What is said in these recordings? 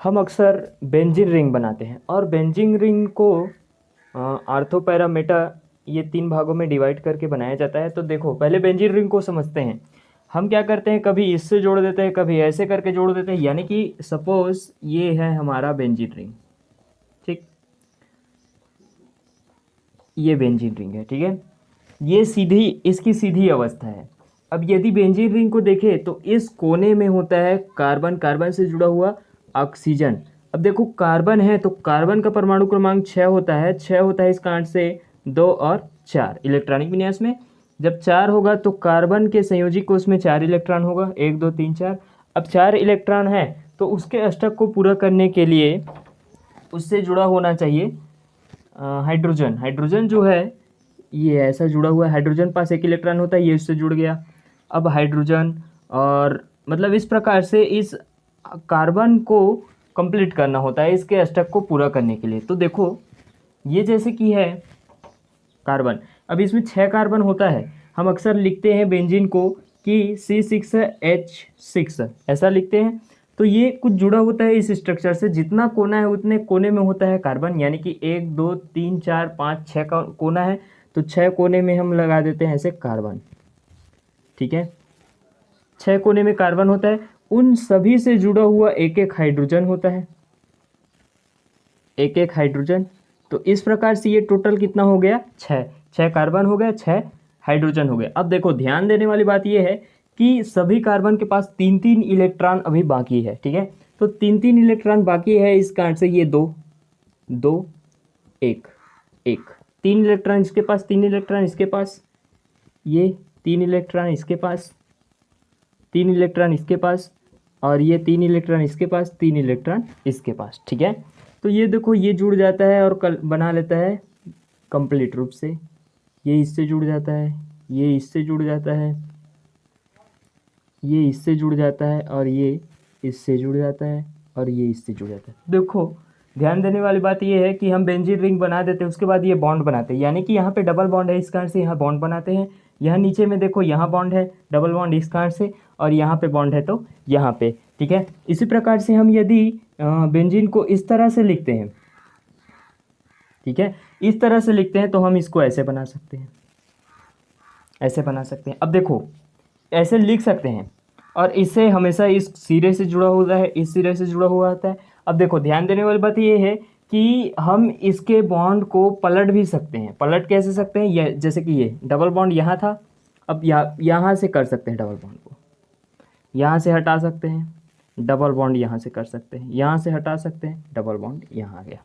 हम अक्सर benzene ring बनाते हैं और बेंजीन रिंग को आर्थो पैरा मेटा ये 3 भागों में डिवाइड करके बनाया जाता है। तो देखो पहले बेंजीन रिंग को समझते हैं। हम क्या करते हैं, कभी इससे जोड़ देते हैं, कभी ऐसे करके जोड़ देते हैं। यानी कि सपोज ये है हमारा बेंजीन रिंग, ठीक, ये बेंजीन रिंग है, ठीक है। ये सीधी, इसकी सीधी अवस्था है। अब यदि बेंजीन रिंग को देखें तो इस कोने में होता है कार्बन, कार्बन से जुड़ा हुआ ऑक्सीजन। अब देखो कार्बन है तो कार्बन का परमाणु क्रमांक 6 होता है, 6 होता है इस कांड से 2 और 4 इलेक्ट्रॉनिक विन्यास में। जब 4 होगा तो कार्बन के संयोजी कोष में 4 इलेक्ट्रॉन होगा, 1 2 3 4। अब 4 इलेक्ट्रॉन है तो उसके अष्टक को पूरा करने के लिए उससे जुड़ा होना चाहिए हाइड्रोजन। हाइड्रोजन जो है ये ऐसा जुड़ा हुआ है, हाइड्रोजन पास 1 इलेक्ट्रॉन होता है, ये इससे जुड़ गया। अब हाइड्रोजन और मतलब इस प्रकार से इस कार्बन को कंप्लीट करना होता है इसके अष्टक को पूरा करने के लिए। तो देखो ये जैसे कि है कार्बन, अब इसमें 6 कार्बन होता है। हम अक्सर लिखते हैं बेंजीन को कि C6H6 ऐसा लिखते हैं। तो ये कुछ जुड़ा होता है इस स्ट्रक्चर से, जितना कोना है उतने कोने में होता है कार्बन। यानी कि 1 2 3 4 5 6 का कोना है तो 6 कोने में हम लगा देते हैं ऐसे कार्बन, ठीक है। 6 कोने में कार्बन होता है, उन सभी से जुड़ा हुआ एक एक हाइड्रोजन होता है, एक एक हाइड्रोजन। तो इस प्रकार से ये टोटल कितना हो गया, 6। 6 कार्बन हो गया, 6 हाइड्रोजन हो गया। अब देखो ध्यान देने वाली बात ये है कि सभी कार्बन के पास 3 3 इलेक्ट्रॉन अभी बाकी है, ठीक है। तो 3 3 इलेक्ट्रॉन बाकी है इस कारण से ये 2 2 1 1, 3 इलेक्ट्रॉन इसके पास, 3 इलेक्ट्रॉन इसके पास, ये 3 इलेक्ट्रॉन इसके पास, 3 इलेक्ट्रॉन इसके पास, और ये 3 इलेक्ट्रॉन इसके पास, 3 इलेक्ट्रॉन इसके पास, ठीक है। तो ये देखो ये जुड़ जाता है और कल बना लेता है कंप्लीट रूप से। ये इससे जुड़ जाता है, ये इससे जुड़ जाता है, ये इससे जुड़ जाता है, और ये इससे जुड़ जाता है, और ये इससे जुड़ जाता है। देखो ध्यान देने वाली बात ये है कि हम बेंजीन रिंग बना देते हैं, उसके बाद ये बॉन्ड बनाते हैं। यानी कि यहाँ पे डबल बॉन्ड है इस कारण से यहाँ बॉन्ड बनाते हैं। यहाँ नीचे में देखो यहाँ बॉन्ड है, डबल बॉन्ड इस कारण से, और यहाँ पे बॉन्ड है तो यहाँ पे, ठीक है। इसी प्रकार से हम यदि बेंजीन को इस तरह से लिखते हैं, ठीक है, इस तरह से लिखते हैं तो हम इसको ऐसे बना सकते हैं, ऐसे बना सकते हैं। अब देखो ऐसे लिख सकते हैं, और इससे हमेशा इस सिरे से जुड़ा होता है, इस सिरे से जुड़ा हुआ होता है। अब देखो ध्यान देने वाली बात ये है कि हम इसके बॉन्ड को पलट भी सकते हैं। पलट कैसे सकते हैं, ये जैसे कि ये डबल बॉन्ड यहाँ था, अब यहाँ से कर सकते हैं डबल बॉन्ड को, यहाँ से हटा सकते हैं, डबल बॉन्ड यहाँ से कर सकते हैं, यहाँ से हटा सकते हैं, डबल बॉन्ड यहाँ आ गया।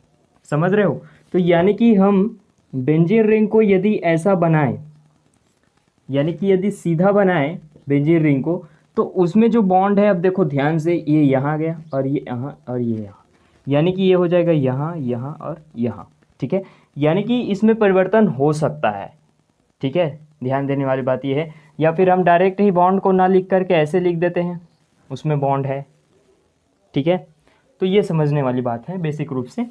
समझ रहे हो। तो यानी कि हम बेंजीन रिंग को यदि ऐसा बनाएं, यानी कि यदि सीधा बनाएं बेंजीन रिंग को, तो उसमें जो बॉन्ड है, अब देखो ध्यान से, ये यहाँ गया और ये यहाँ और ये यहाँ, यानी कि ये हो जाएगा यहाँ यहाँ और यहाँ, ठीक है। यानी कि इसमें परिवर्तन हो सकता है, ठीक है। ध्यान देने वाली बात ये है। या फिर हम डायरेक्ट ही बॉन्ड को ना लिख करके ऐसे लिख देते हैं, उसमें बॉन्ड है, ठीक है। तो ये समझने वाली बात है बेसिक रूप से।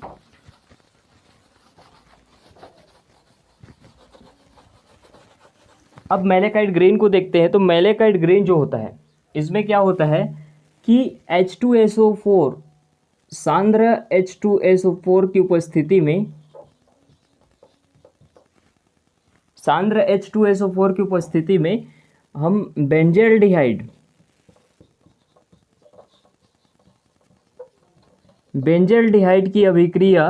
अब मैलेकाइट ग्रेन को देखते हैं। तो मैलेकाइट ग्रेन जो होता है, इसमें क्या होता है कि H2SO4, सांद्र H2SO4 की उपस्थिति में, सांद्र H2SO4 की उपस्थिति में हम बेंजल्डिहाइड, बेंजल्डिहाइड की अभिक्रिया,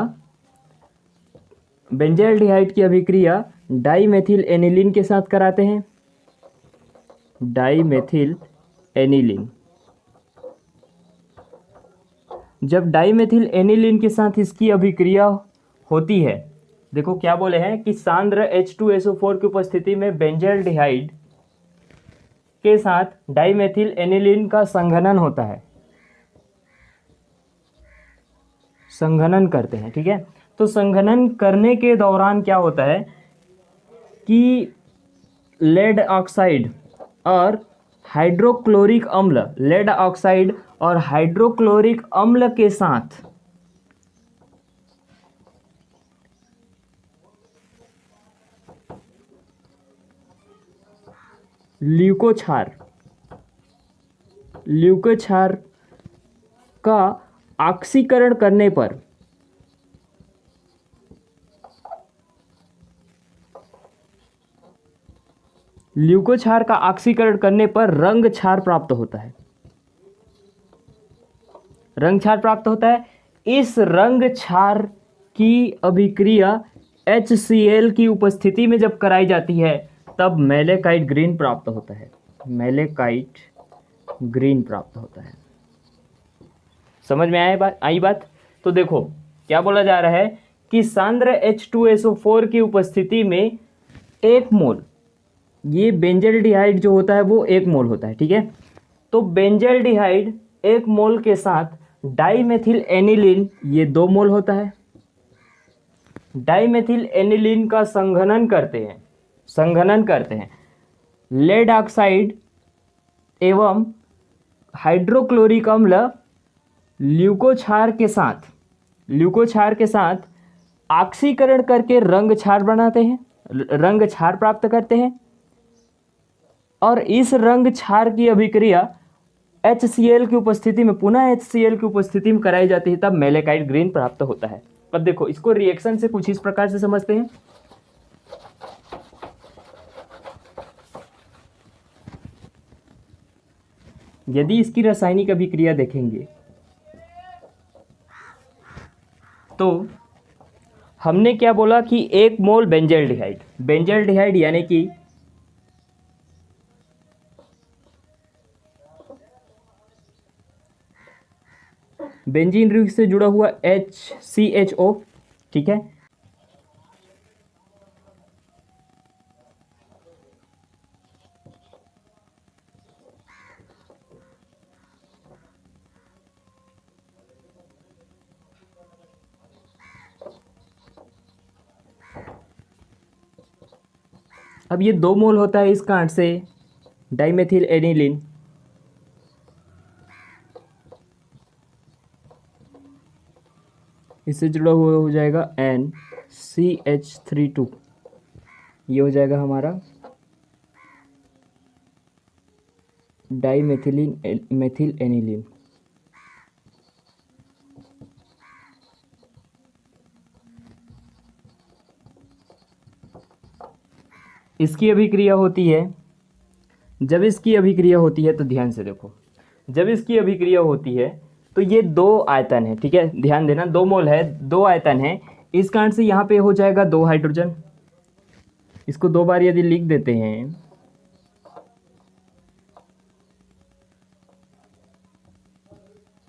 बेंजल्डिहाइड की अभिक्रिया डाईमेथिल एनिलीन के साथ कराते हैं, डाईमेथिल एनिलीन। जब डाईमेथिल एनिलीन के साथ इसकी अभिक्रिया होती है, देखो क्या बोले हैं कि सांद्र H2SO4 की उपस्थिति में बेंजल्डिहाइड के साथ डाईमेथिल एनिलीन का संघनन होता है, संघनन करते हैं, ठीक है। तो संघनन करने के दौरान क्या होता है कि लेड ऑक्साइड और हाइड्रोक्लोरिक अम्ल, लेड ऑक्साइड और हाइड्रोक्लोरिक अम्ल के साथ ल्यूकोक्षार, ल्यूकोक्षार का ऑक्सीकरण करने पर ल्यूकोक्षार का ऑक्सीकरण करने पर रंग क्षार प्राप्त होता है। रंग क्षार प्राप्त होता है। इस रंग क्षार की अभिक्रिया HCl की उपस्थिति में जब कराई जाती है तब मैलेकाइट ग्रीन प्राप्त होता है। मैलेकाइट ग्रीन प्राप्त होता है। समझ में आई बात? तो देखो क्या बोला जा रहा है कि सांद्र H2SO4 की उपस्थिति में 1 मोल, ये बेंजल्डिहाइड जो होता है वो 1 मोल होता है, ठीक है। तो बेंजल्डिहाइड 1 मोल के साथ डाइमेथिल एनिलीन ये 2 मोल होता है। डाइमेथिल एनिलीन का संघनन करते हैं लेड ऑक्साइड एवं हाइड्रोक्लोरिक अम्ल ल्यूकोक्षार के साथ ऑक्सीकरण करके रंग क्षार बनाते हैं, रंग क्षार प्राप्त करते हैं। और इस रंग क्षार की अभिक्रिया HCl की उपस्थिति में, पुनः HCl की उपस्थिति में कराई जाती है, तब मैलेकाइट ग्रीन प्राप्त होता है। अब देखो इसको रिएक्शन से कुछ इस प्रकार से समझते हैं। यदि इसकी रासायनिक अभिक्रिया देखेंगे तो हमने क्या बोला कि 1 मोल बेंजल्डिहाइड यानी कि बेंजीन रिंग से जुड़ा हुआ HCHO, ठीक है। अब ये 2 मोल होता है इस कांड से डाइमेथिल एनिलीन, इससे जुड़ा हुआ हो जाएगा NCH32, ये हो जाएगा हमारा मेथिल एनिलीन। इसकी अभिक्रिया होती है, जब इसकी अभिक्रिया होती है तो ध्यान से देखो, जब इसकी अभिक्रिया होती है तो ये 2 आयतन है, ठीक है, ध्यान देना 2 मोल है, 2 आयतन है। इस कारण से यहाँ पे हो जाएगा 2 हाइड्रोजन। इसको 2 बार यदि लिख देते हैं,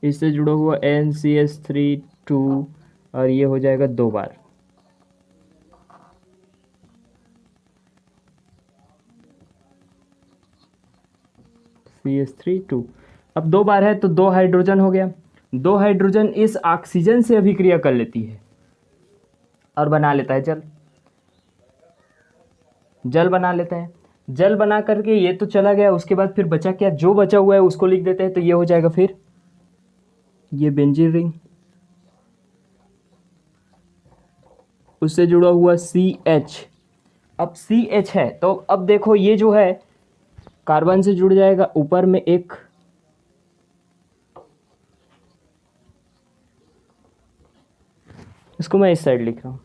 इससे जुड़ा हुआ NCH32 और ये हो जाएगा 2 बार। CH32 अब 2 बार है तो 2 हाइड्रोजन हो गया। 2 हाइड्रोजन इस ऑक्सीजन से अभिक्रिया कर लेती है और बना लेता है जल बना लेता है। जल बना करके ये तो चला गया, उसके बाद फिर बचा क्या, जो बचा हुआ है उसको लिख देते हैं, तो ये हो जाएगा फिर ये बेंजीन रिंग, उससे जुड़ा हुआ CH। अब CH है तो अब देखो ये जो है कार्बन से जुड़ जाएगा, ऊपर में एक इसको मैं इस साइड लिख रहा हूं,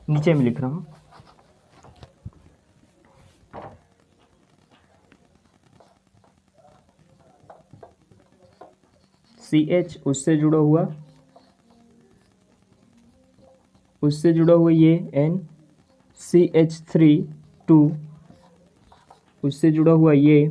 नीचे में लिख रहा हूं, CH उससे जुड़ा हुआ ये NCH32 उससे जुड़ा हुआ ये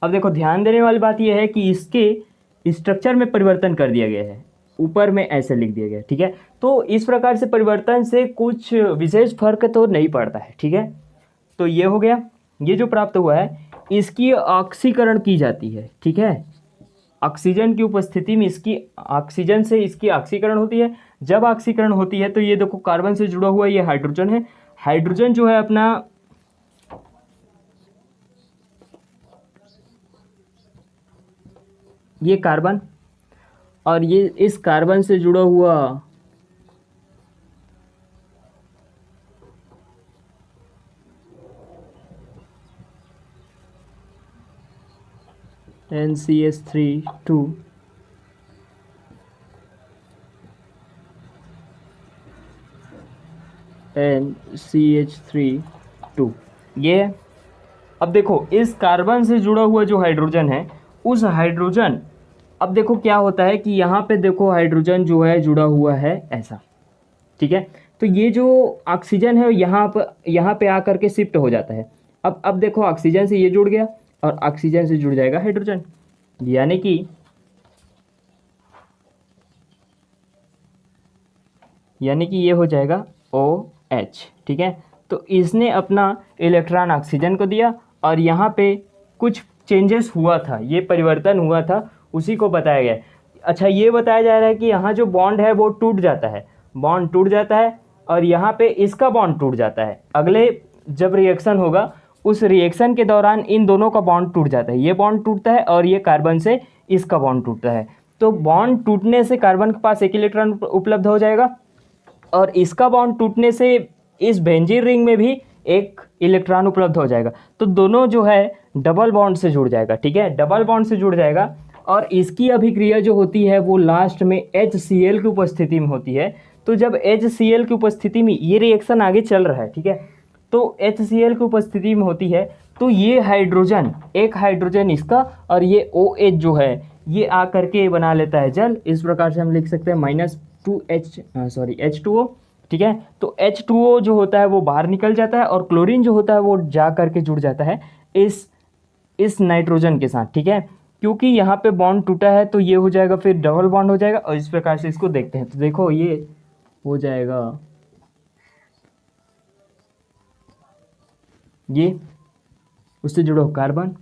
अब देखो ध्यान देने वाली बात यह है कि इसके स्ट्रक्चर में परिवर्तन कर दिया गया है, ऊपर में ऐसे लिख दिया गया, ठीक है। तो इस प्रकार से परिवर्तन से कुछ विशेष फर्क तो नहीं पड़ता है, ठीक है। तो ये हो गया, ये जो प्राप्त हुआ है इसकी ऑक्सीकरण की जाती है, ठीक है। ऑक्सीजन की उपस्थिति में इसकी ऑक्सीजन से इसकी ऑक्सीकरण होती है। जब ऑक्सीकरण होती है तो ये देखो कार्बन से जुड़ा हुआ ये हाइड्रोजन है। हाइड्रोजन जो है अपना ये कार्बन और ये इस कार्बन से जुड़ा हुआ NCH3 2 NCH3 2 ये है। अब देखो इस कार्बन से जुड़ा हुआ जो हाइड्रोजन है, उस हाइड्रोजन, अब देखो क्या होता है कि यहाँ पे देखो हाइड्रोजन जो है जुड़ा हुआ है ऐसा, ठीक है। तो ये जो ऑक्सीजन है यहाँ पे आकर के शिफ्ट हो जाता है। अब देखो ऑक्सीजन से ये जुड़ गया और ऑक्सीजन से जुड़ जाएगा हाइड्रोजन, यानी कि ये हो जाएगा OH, ठीक है। तो इसने अपना इलेक्ट्रॉन ऑक्सीजन को दिया और यहाँ पे कुछ चेंजेस हुआ था, ये परिवर्तन हुआ था, उसी को बताया गया है। अच्छा, ये बताया जा रहा है कि यहाँ जो बॉन्ड है वो टूट जाता है, बॉन्ड टूट जाता है और यहाँ पे इसका बॉन्ड टूट जाता है। अगले जब रिएक्शन होगा उस रिएक्शन के दौरान इन दोनों का बॉन्ड टूट जाता है, ये बॉन्ड टूटता है और ये कार्बन से इसका बॉन्ड टूटता है। तो बॉन्ड टूटने से कार्बन के पास एक इलेक्ट्रॉन उपलब्ध हो जाएगा और इसका बॉन्ड टूटने से इस बेंजीन रिंग में भी एक इलेक्ट्रॉन उपलब्ध हो जाएगा। तो दोनों जो है डबल बॉन्ड से जुड़ जाएगा, ठीक है, डबल बॉन्ड से जुड़ जाएगा। और इसकी अभिक्रिया जो होती है वो लास्ट में HCl की उपस्थिति में होती है। तो जब HCl की उपस्थिति में ये रिएक्शन आगे चल रहा है, ठीक है, तो HCl की उपस्थिति में होती है तो ये हाइड्रोजन, एक हाइड्रोजन इसका और ये OH जो है ये आकर के बना लेता है जल। इस प्रकार से हम लिख सकते हैं H2O, ठीक है। तो H2O जो होता है वो बाहर निकल जाता है और क्लोरीन जो होता है वो जा करके जुड़ जाता है इस नाइट्रोजन के साथ, ठीक है। क्योंकि यहाँ पे बॉन्ड टूटा है तो ये हो जाएगा फिर डबल बॉन्ड हो जाएगा और इस प्रकार से इसको देखते हैं। तो देखो ये हो जाएगा, ये उससे जुड़ो कार्बन,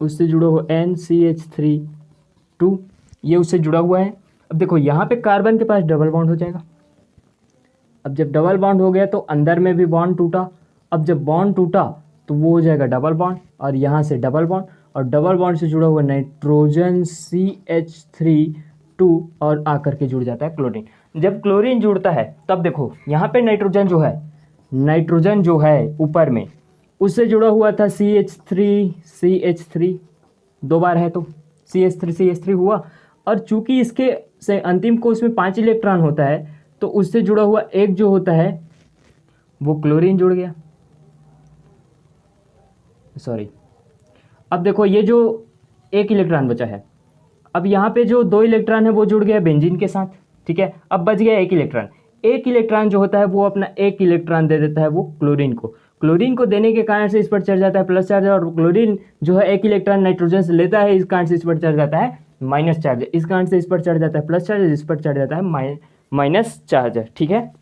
उससे जुड़ो हो NCH3 2, ये उससे जुड़ा हुआ है। अब देखो यहाँ पे कार्बन के पास डबल बॉन्ड हो जाएगा। अब जब डबल बॉन्ड हो गया तो अंदर में भी बॉन्ड टूटा। अब जब बॉन्ड टूटा तो वो हो जाएगा डबल बॉन्ड और यहाँ से डबल बॉन्ड और डबल बॉन्ड से जुड़ा हुआ नाइट्रोजन CH3 2 और आकर के जुड़ जाता है क्लोरीन। जब क्लोरीन जुड़ता है तब देखो यहाँ पे नाइट्रोजन जो है ऊपर में उससे जुड़ा हुआ था CH3 दो बार है तो CH3 हुआ। और चूंकि इसके से अंतिम कोष में 5 इलेक्ट्रॉन होता है तो उससे जुड़ा हुआ एक जो होता है वो क्लोरीन जुड़ गया, सॉरी। अब देखो ये जो एक इलेक्ट्रॉन बचा है, अब यहाँ पे जो 2 इलेक्ट्रॉन है वो जुड़ गया बेंजीन के साथ, ठीक है। अब बच गया एक इलेक्ट्रॉन जो होता है वो अपना एक इलेक्ट्रॉन दे देता है वो क्लोरीन को देने के कारण से इस पर चढ़ जाता है प्लस चार्ज और क्लोरीन जो है एक इलेक्ट्रॉन नाइट्रोजन से लेता है, इस कारण से इस पर चढ़ जाता है माइनस चार्ज, इस कारण से इस पर चढ़ जाता है प्लस चार्ज, इस पर चढ़ जाता है माइनस चार्ज, ठीक है।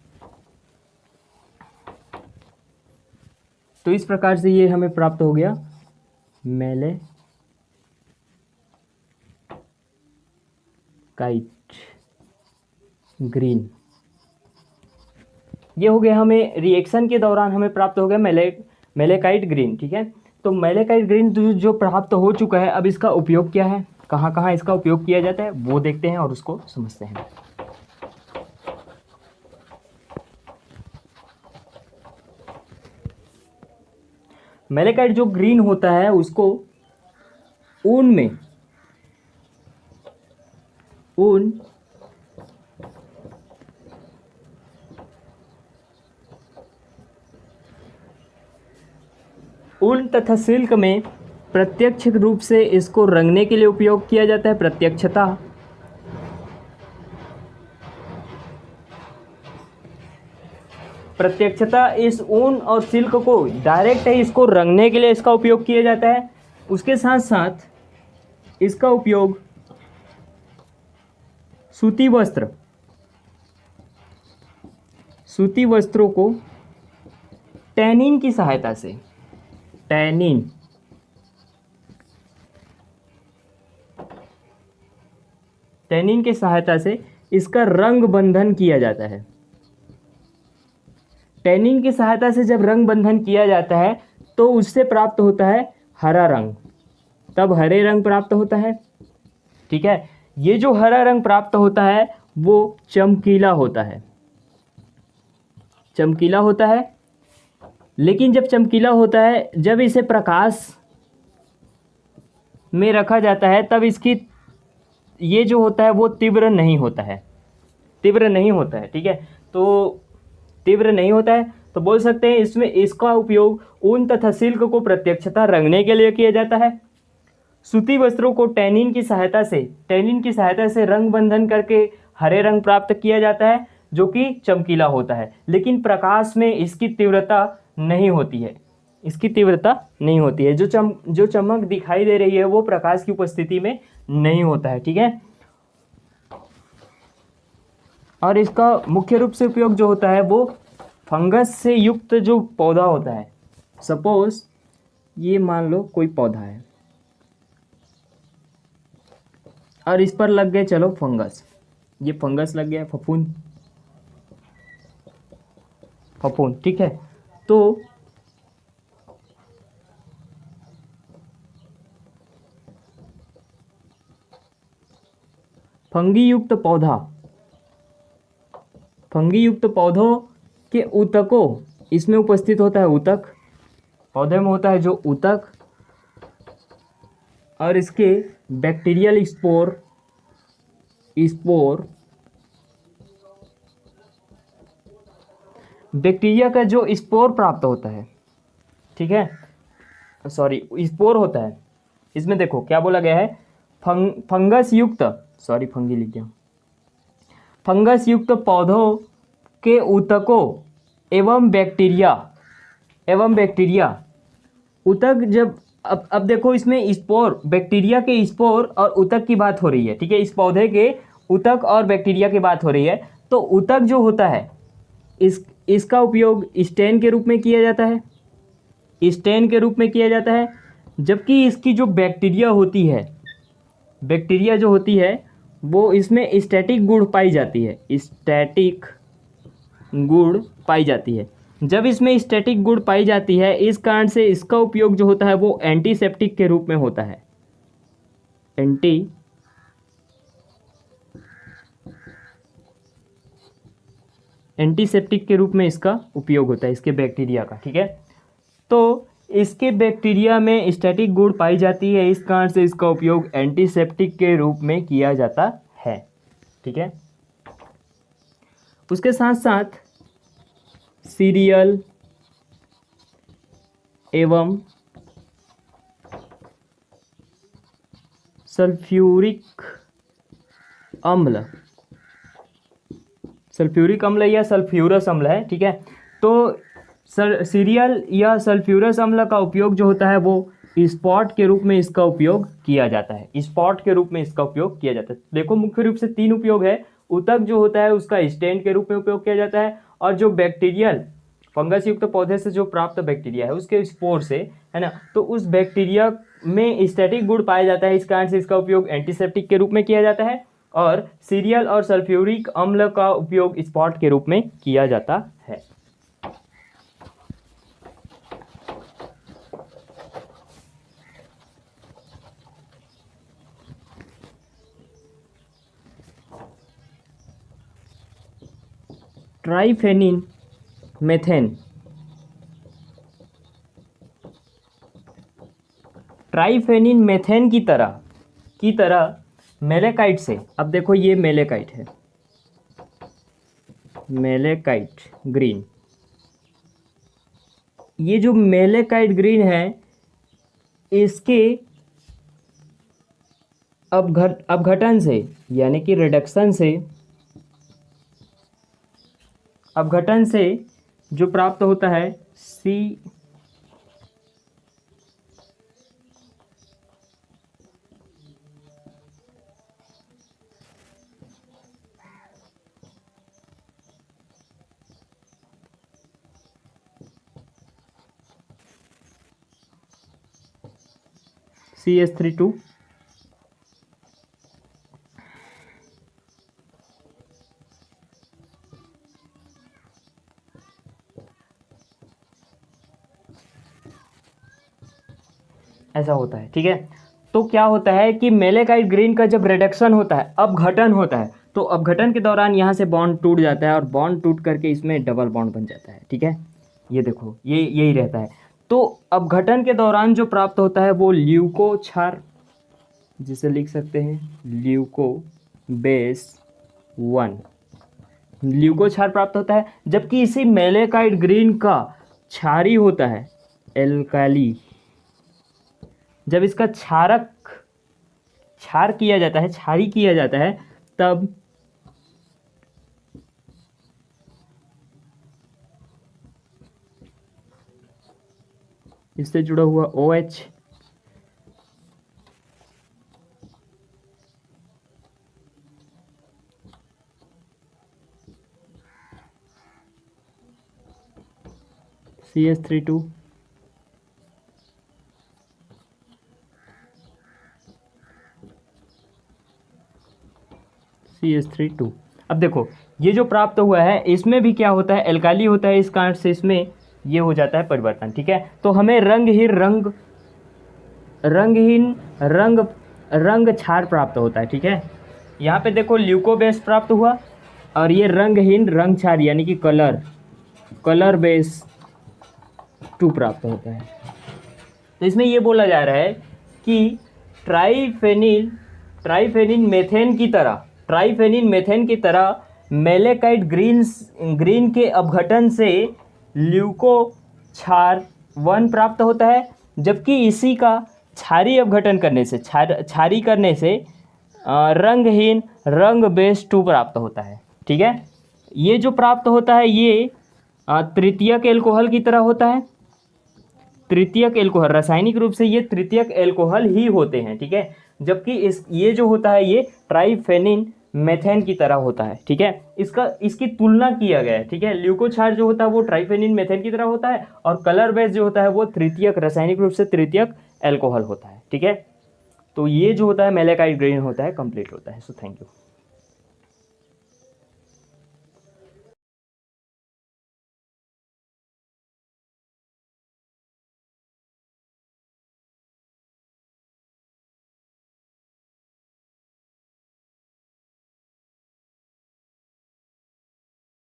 तो इस प्रकार से ये हमें प्राप्त हो गया मैलेकाइट ग्रीन। ये हो गया हमें रिएक्शन के दौरान हमें प्राप्त हो गया मैलेकाइट ग्रीन, ठीक है। तो मैलेकाइट ग्रीन जो प्राप्त हो चुका है, अब इसका उपयोग क्या है, कहाँ कहाँ इसका उपयोग किया जाता है वो देखते हैं और उसको समझते हैं। मैलेकाइट जो ग्रीन होता है उसको ऊन तथा सिल्क में प्रत्यक्ष रूप से इसको रंगने के लिए उपयोग किया जाता है। प्रत्यक्षता इस ऊन और सिल्क को डायरेक्ट है इसको रंगने के लिए इसका उपयोग किया जाता है। उसके साथ साथ इसका उपयोग सूती वस्त्रों को टैनिन की सहायता से टैनिन की सहायता से इसका रंग बंधन किया जाता है। टैनिन की सहायता से जब रंग बंधन किया जाता है तो उससे प्राप्त होता है हरा रंग, तब हरे रंग प्राप्त होता है, ठीक है। ये जो हरा रंग प्राप्त होता है वो चमकीला होता है, लेकिन जब चमकीला होता है, जब इसे प्रकाश में रखा जाता है, तब इसकी ये जो होता है वो तीव्र नहीं होता है, तीव्र नहीं होता है। ठीक है, तो तीव्र नहीं होता है, तो बोल सकते हैं इसमें इसका उपयोग ऊन तथा सिल्क को प्रत्यक्षतः रंगने के लिए किया जाता है। सूती वस्त्रों को टैनिन की सहायता से रंग बंधन करके हरे रंग प्राप्त किया जाता है, जो कि चमकीला होता है, लेकिन प्रकाश में इसकी तीव्रता नहीं होती है, इसकी तीव्रता नहीं होती है। जो चमक दिखाई दे रही है वो प्रकाश की उपस्थिति में नहीं होता है। ठीक है, और इसका मुख्य रूप से उपयोग जो होता है वो फंगस से युक्त जो पौधा होता है, सपोज ये मान लो कोई पौधा है और इस पर लग गए चलो फंगस, ये फंगस लग गया, फफूंद, ठीक है। तो फंगी युक्त पौधों के ऊतकों, इसमें उपस्थित होता है ऊतक, पौधे में होता है जो ऊतक, और इसके बैक्टीरियल स्पोर बैक्टीरिया का जो स्पोर प्राप्त होता है, ठीक है, सॉरी स्पोर होता है, इसमें देखो क्या बोला गया है, फंगस युक्त, सॉरी फंगी लिख गया, फंगस युक्त पौधों के ऊतकों एवं बैक्टीरिया ऊतक, जब अब देखो इसमें स्पोर, बैक्टीरिया के स्पोर और ऊतक की बात हो रही है। ठीक है, इस पौधे के ऊतक और बैक्टीरिया की बात हो रही है। तो ऊतक जो होता है इसका उपयोग स्टेन के रूप में किया जाता है, जबकि इसकी जो बैक्टीरिया जो होती है वो इसमें स्टैटिक गुण पाई जाती है, जब इसमें स्टैटिक गुण पाई जाती है, इस कारण से इसका उपयोग जो होता है वो एंटीसेप्टिक के रूप में होता है, एंटीसेप्टिक के रूप में इसका उपयोग होता है, इसके बैक्टीरिया का। ठीक है, तो इसके बैक्टीरिया में स्टैटिक गुण पाई जाती है, इस कारण से इसका उपयोग एंटीसेप्टिक के रूप में किया जाता है। ठीक है, उसके साथ साथ सीरियल एवं सल्फ्यूरिक अम्ल या सल्फ्यूरस अम्ल है। ठीक है, तो सीरियल या सल्फ्यूरस अम्ल का उपयोग जो होता है वो स्पॉट के रूप में इसका उपयोग किया जाता है, देखो मुख्य रूप से 3 उपयोग है। ऊतक जो होता है उसका स्टेन के रूप में उपयोग किया जाता है, और जो बैक्टीरियल फंगस युक्त पौधे से जो प्राप्त बैक्टीरिया है उसके स्पोर से, है ना, तो उस बैक्टीरिया में स्टैटिक गुण पाया जाता है, इस कारण से इसका उपयोग एंटीसेप्टिक के रूप में किया जाता है, और सीरियल और सल्फ्यूरिक अम्ल का उपयोग स्पॉट के रूप में किया जाता है। ट्राइफेनिन मेथेन की तरह मेलेकाइट से, अब देखो ये मेलेकाइट है, मेलेकाइट ग्रीन, ये जो मेलेकाइट ग्रीन है इसके अपघटन से, यानी कि रिडक्शन से जो प्राप्त होता है CH3 ऐसा होता है। ठीक है, तो क्या होता है कि मेलेकाइट ग्रीन का जब रिडक्शन होता है, अपघटन होता है, तो अपघटन के दौरान यहाँ से बॉन्ड टूट जाता है और बॉन्ड टूट करके इसमें डबल बॉन्ड बन जाता है। ठीक है, ये देखो ये यही रहता है। तो अपघटन के दौरान जो प्राप्त होता है वो ल्यूकोक्षार, जिसे लिख सकते हैं ल्यूको बेस 1, ल्यूकोक्षार प्राप्त होता है। जबकि इसी मेलेकाइट ग्रीन का क्षारी होता है एल्काली, जब इसका क्षार किया जाता है, क्षारी किया जाता है, तब इससे जुड़ा हुआ OH CH3 CH3। अब देखो ये जो प्राप्त हुआ है इसमें भी क्या होता है, एल्काली होता है, इस कारण से इसमें ये हो जाता है परिवर्तन। ठीक है, तो हमें रंगहीन रंग क्षार प्राप्त होता है। ठीक है, यहाँ पे देखो ल्यूकोबेस प्राप्त हुआ और ये रंगहीन रंग क्षार यानी कि कलर बेस 2 प्राप्त होता है। तो इसमें ये बोला जा रहा है कि ट्राइफेनिल मेथेन की तरह मेलेकाइट ग्रीन के अपघटन से ल्यूकोक्षार 1 प्राप्त होता है, जबकि इसी का क्षारी अपघटन करने से क्षारी करने से रंगहीन रंग बेस 2 प्राप्त होता है। ठीक है, ये जो प्राप्त होता है ये तृतीयक एल्कोहल की तरह होता है। तृतीयक एल्कोहल, रासायनिक रूप से ये तृतीयक एल्कोहल ही होते हैं। ठीक है, जबकि ये जो होता है ये ट्राइफेनिल मेथेन की तरह होता है। ठीक है, इसकी तुलना किया गया है। ठीक है, ल्यूकोक्षार जो होता है वो ट्राइफेनिल मेथेन की तरह होता है और कलर बेस जो होता है वो तृतीयक, रासायनिक रूप से तृतीयक एल्कोहल होता है। ठीक है, तो ये जो होता है मेलेकाइट ग्रीन होता है, कंप्लीट होता है। So thank you.